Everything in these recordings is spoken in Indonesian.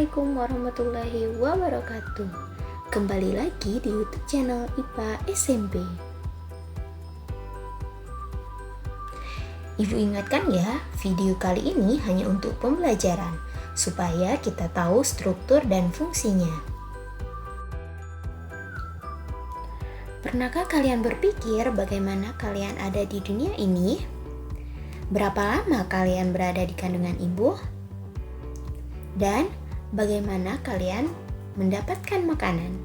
Assalamualaikum warahmatullahi wabarakatuh. Kembali lagi di YouTube channel IPA SMP. Ibu ingatkan ya, video kali ini hanya untuk pembelajaran, supaya kita tahu struktur dan fungsinya. Pernahkah kalian berpikir bagaimana kalian ada di dunia ini? Berapa lama kalian berada di kandungan ibu? Dan bagaimana kalian mendapatkan makanan?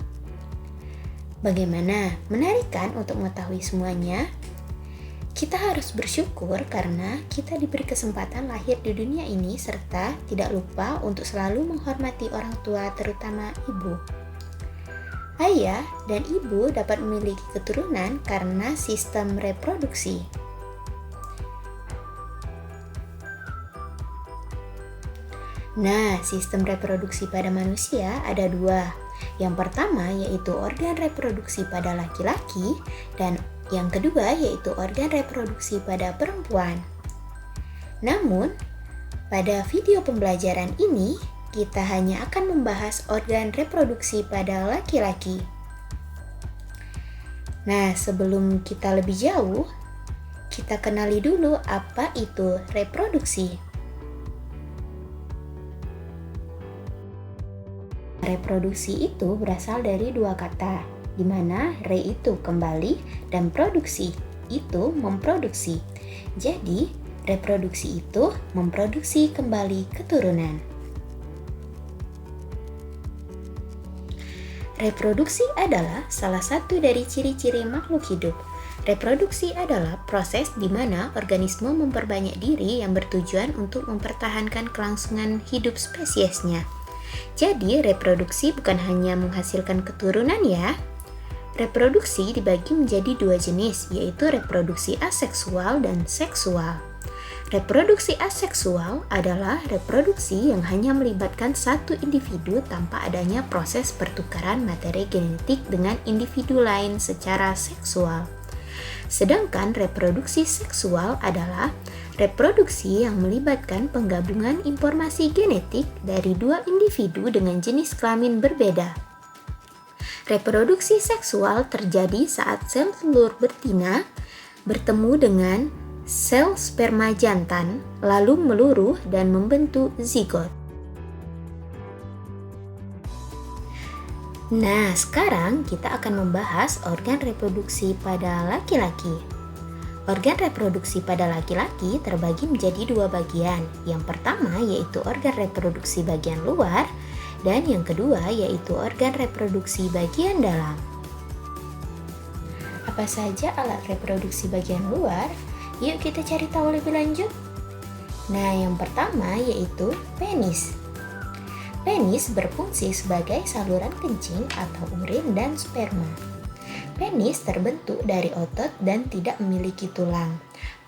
Bagaimana? Menarik kan untuk mengetahui semuanya? Kita harus bersyukur karena kita diberi kesempatan lahir di dunia ini serta tidak lupa untuk selalu menghormati orang tua, terutama ibu. Ayah dan ibu dapat memiliki keturunan karena sistem reproduksi. Nah, sistem reproduksi pada manusia ada dua. Yang pertama yaitu organ reproduksi pada laki-laki dan yang kedua yaitu organ reproduksi pada perempuan. Namun, pada video pembelajaran ini kita hanya akan membahas organ reproduksi pada laki-laki. Nah, sebelum kita lebih jauh, kita kenali dulu apa itu reproduksi. Reproduksi itu berasal dari dua kata, di mana re itu kembali dan produksi itu memproduksi. Jadi, reproduksi itu memproduksi kembali keturunan. Reproduksi adalah salah satu dari ciri-ciri makhluk hidup. Reproduksi adalah proses di mana organisme memperbanyak diri yang bertujuan untuk mempertahankan kelangsungan hidup spesiesnya. Jadi, reproduksi bukan hanya menghasilkan keturunan ya. Reproduksi dibagi menjadi dua jenis, yaitu reproduksi aseksual dan seksual. Reproduksi aseksual adalah reproduksi yang hanya melibatkan satu individu tanpa adanya proses pertukaran materi genetik dengan individu lain secara seksual. Sedangkan reproduksi seksual adalah reproduksi yang melibatkan penggabungan informasi genetik dari dua individu dengan jenis kelamin berbeda. Reproduksi seksual terjadi saat sel telur betina bertemu dengan sel sperma jantan, lalu meluruh dan membentuk zigot. Nah, sekarang kita akan membahas organ reproduksi pada laki-laki. Organ reproduksi pada laki-laki terbagi menjadi dua bagian. Yang pertama yaitu organ reproduksi bagian luar, dan yang kedua yaitu organ reproduksi bagian dalam. Apa saja alat reproduksi bagian luar? Yuk kita cari tahu lebih lanjut. Nah, yang pertama yaitu penis. Penis berfungsi sebagai saluran kencing atau urin dan sperma. Penis terbentuk dari otot dan tidak memiliki tulang.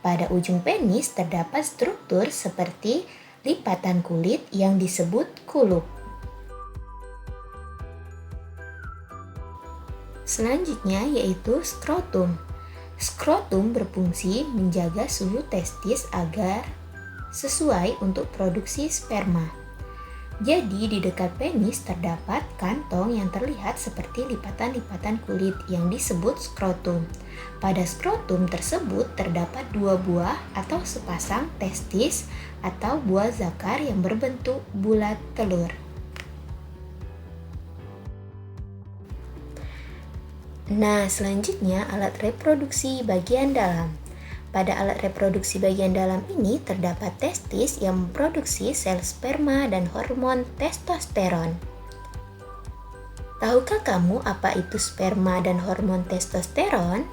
Pada ujung penis terdapat struktur seperti lipatan kulit yang disebut kulup. Selanjutnya yaitu skrotum. Skrotum berfungsi menjaga suhu testis agar sesuai untuk produksi sperma. Jadi di dekat penis terdapat kantong yang terlihat seperti lipatan-lipatan kulit yang disebut skrotum. Pada skrotum tersebut terdapat dua buah atau sepasang testis atau buah zakar yang berbentuk bulat telur. Nah, selanjutnya alat reproduksi bagian dalam. Pada alat reproduksi bagian dalam ini terdapat testis yang memproduksi sel sperma dan hormon testosteron. Tahukah kamu apa itu sperma dan hormon testosteron?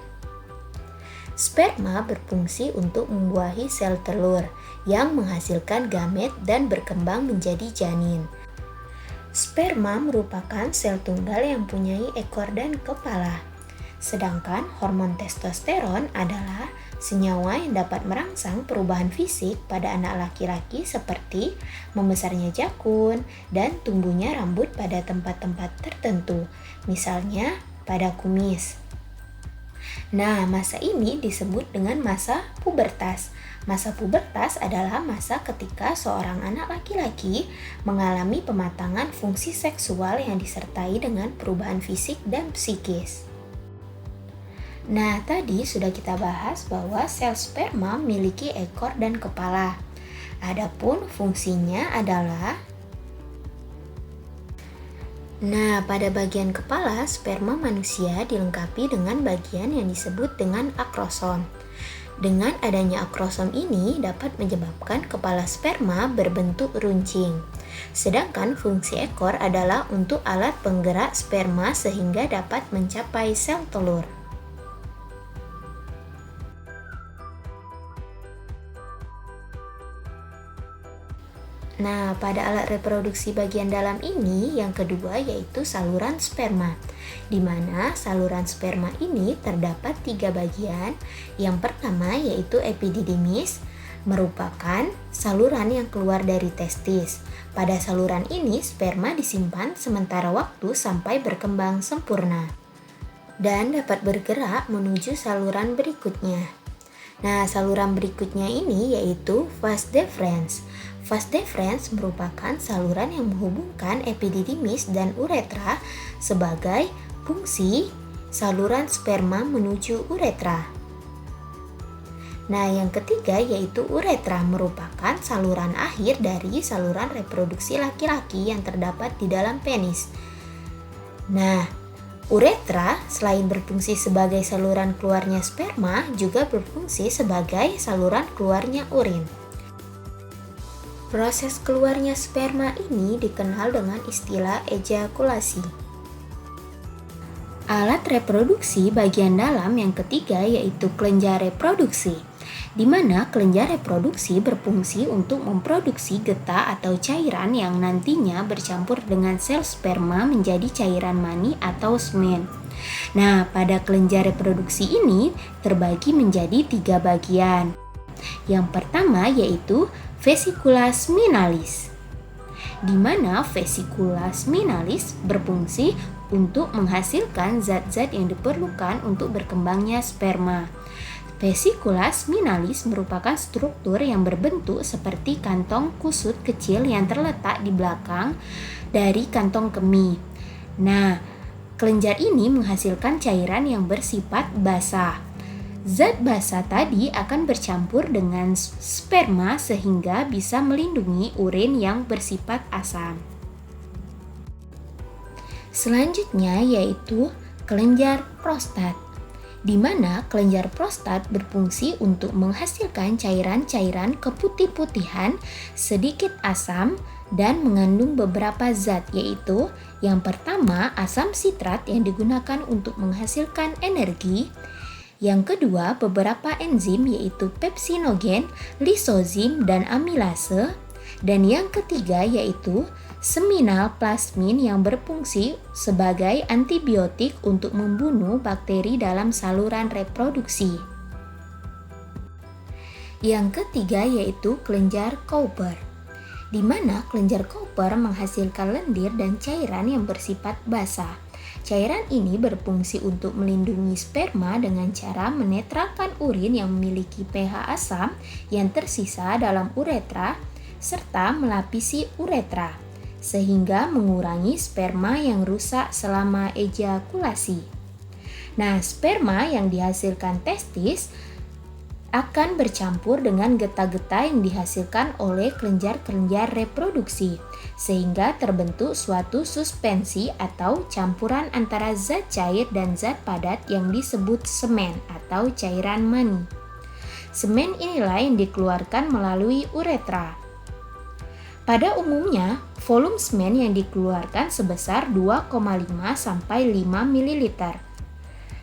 Sperma berfungsi untuk membuahi sel telur yang menghasilkan gamet dan berkembang menjadi janin. Sperma merupakan sel tunggal yang mempunyai ekor dan kepala. Sedangkan hormon testosteron adalah senyawa yang dapat merangsang perubahan fisik pada anak laki-laki seperti membesarnya jakun dan tumbuhnya rambut pada tempat-tempat tertentu, misalnya pada kumis. Nah, masa ini disebut dengan masa pubertas. Masa pubertas adalah masa ketika seorang anak laki-laki mengalami pematangan fungsi seksual yang disertai dengan perubahan fisik dan psikis. Nah, tadi sudah kita bahas bahwa sel sperma memiliki ekor dan kepala. Adapun fungsinya adalah pada bagian kepala, sperma manusia dilengkapi dengan bagian yang disebut dengan akrosom. Dengan adanya akrosom ini dapat menyebabkan kepala sperma berbentuk runcing. Sedangkan fungsi ekor adalah untuk alat penggerak sperma sehingga dapat mencapai sel telur. Nah, pada alat reproduksi bagian dalam ini, yang kedua yaitu saluran sperma, di mana saluran sperma ini terdapat 3 bagian. Yang pertama yaitu epididymis, merupakan saluran yang keluar dari testis. Pada saluran ini, sperma disimpan sementara waktu sampai berkembang sempurna dan dapat bergerak menuju saluran berikutnya. Nah, saluran berikutnya ini yaitu vas deferens. Vas deferens merupakan saluran yang menghubungkan epididymis dan uretra sebagai fungsi saluran sperma menuju uretra. Nah, yang ketiga yaitu uretra merupakan saluran akhir dari saluran reproduksi laki-laki yang terdapat di dalam penis. Nah, uretra selain berfungsi sebagai saluran keluarnya sperma, juga berfungsi sebagai saluran keluarnya urin. Proses keluarnya sperma ini dikenal dengan istilah ejakulasi. Alat reproduksi bagian dalam yang ketiga yaitu kelenjar reproduksi, di mana kelenjar reproduksi berfungsi untuk memproduksi getah atau cairan yang nantinya bercampur dengan sel sperma menjadi cairan mani atau semen. Nah, pada kelenjar reproduksi ini terbagi menjadi 3 bagian. Yang pertama yaitu vesicula seminalis, di mana vesicula seminalis berfungsi untuk menghasilkan zat-zat yang diperlukan untuk berkembangnya sperma. Vesicula seminalis merupakan struktur yang berbentuk seperti kantong kusut kecil yang terletak di belakang dari kantong kemih. Nah, kelenjar ini menghasilkan cairan yang bersifat basah. Zat basah tadi akan bercampur dengan sperma sehingga bisa melindungi urin yang bersifat asam. Selanjutnya yaitu kelenjar prostat, di mana kelenjar prostat berfungsi untuk menghasilkan cairan-cairan keputih-putihan sedikit asam dan mengandung beberapa zat, yaitu yang pertama asam sitrat yang digunakan untuk menghasilkan energi. Yang kedua, beberapa enzim yaitu pepsinogen, lisozim, dan amilase. Dan yang ketiga yaitu seminal plasmin yang berfungsi sebagai antibiotik untuk membunuh bakteri dalam saluran reproduksi. Yang ketiga yaitu kelenjar Cowper, di mana kelenjar Cowper menghasilkan lendir dan cairan yang bersifat basah. Cairan ini berfungsi untuk melindungi sperma dengan cara menetralkan urin yang memiliki pH asam yang tersisa dalam uretra serta melapisi uretra, sehingga mengurangi sperma yang rusak selama ejakulasi. Nah, sperma yang dihasilkan testis akan bercampur dengan getah-getah yang dihasilkan oleh kelenjar-kelenjar reproduksi, sehingga terbentuk suatu suspensi atau campuran antara zat cair dan zat padat yang disebut semen atau cairan mani. Semen inilah yang dikeluarkan melalui uretra. Pada umumnya, volume semen yang dikeluarkan sebesar 2,5 sampai 5 ml.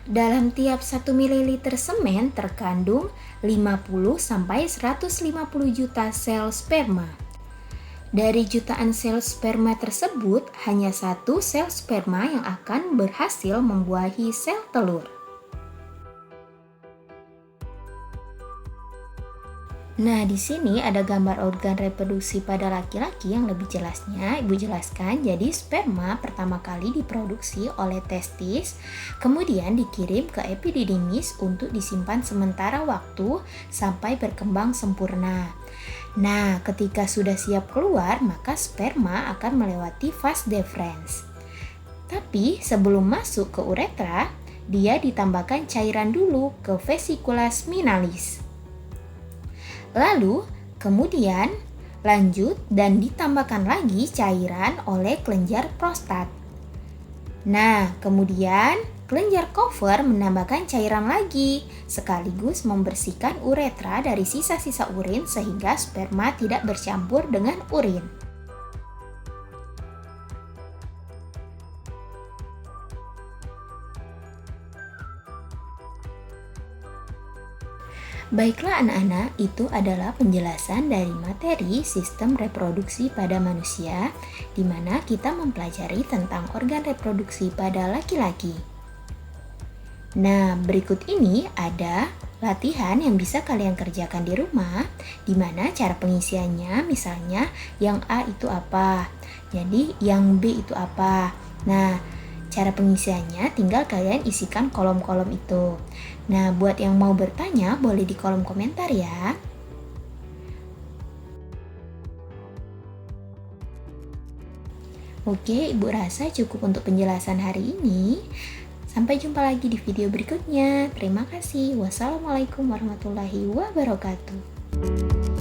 Dalam tiap 1 ml semen terkandung 50 sampai 150 juta sel sperma. Dari jutaan sel sperma tersebut, hanya 1 sel sperma yang akan berhasil membuahi sel telur. Nah, di sini ada gambar organ reproduksi pada laki-laki yang lebih jelasnya. Ibu jelaskan, jadi sperma pertama kali diproduksi oleh testis, kemudian dikirim ke epididymis untuk disimpan sementara waktu sampai berkembang sempurna. Nah, ketika sudah siap keluar, maka sperma akan melewati vas deferens. Tapi sebelum masuk ke uretra, dia ditambahkan cairan dulu ke vesicula seminalis. Lalu, kemudian lanjut dan ditambahkan lagi cairan oleh kelenjar prostat. Nah, kemudian kelenjar Kover menambahkan cairan lagi, sekaligus membersihkan uretra dari sisa-sisa urin sehingga sperma tidak bercampur dengan urin. Baiklah anak-anak, itu adalah penjelasan dari materi sistem reproduksi pada manusia, di mana kita mempelajari tentang organ reproduksi pada laki-laki. Nah, berikut ini ada latihan yang bisa kalian kerjakan di rumah, di mana cara pengisiannya misalnya yang A itu apa, jadi yang B itu apa. Nah, cara pengisiannya tinggal kalian isikan kolom-kolom itu. Nah, buat yang mau bertanya boleh di kolom komentar ya. Oke, Ibu rasa cukup untuk penjelasan hari ini. Sampai jumpa lagi di video berikutnya. Terima kasih. Wassalamualaikum warahmatullahi wabarakatuh.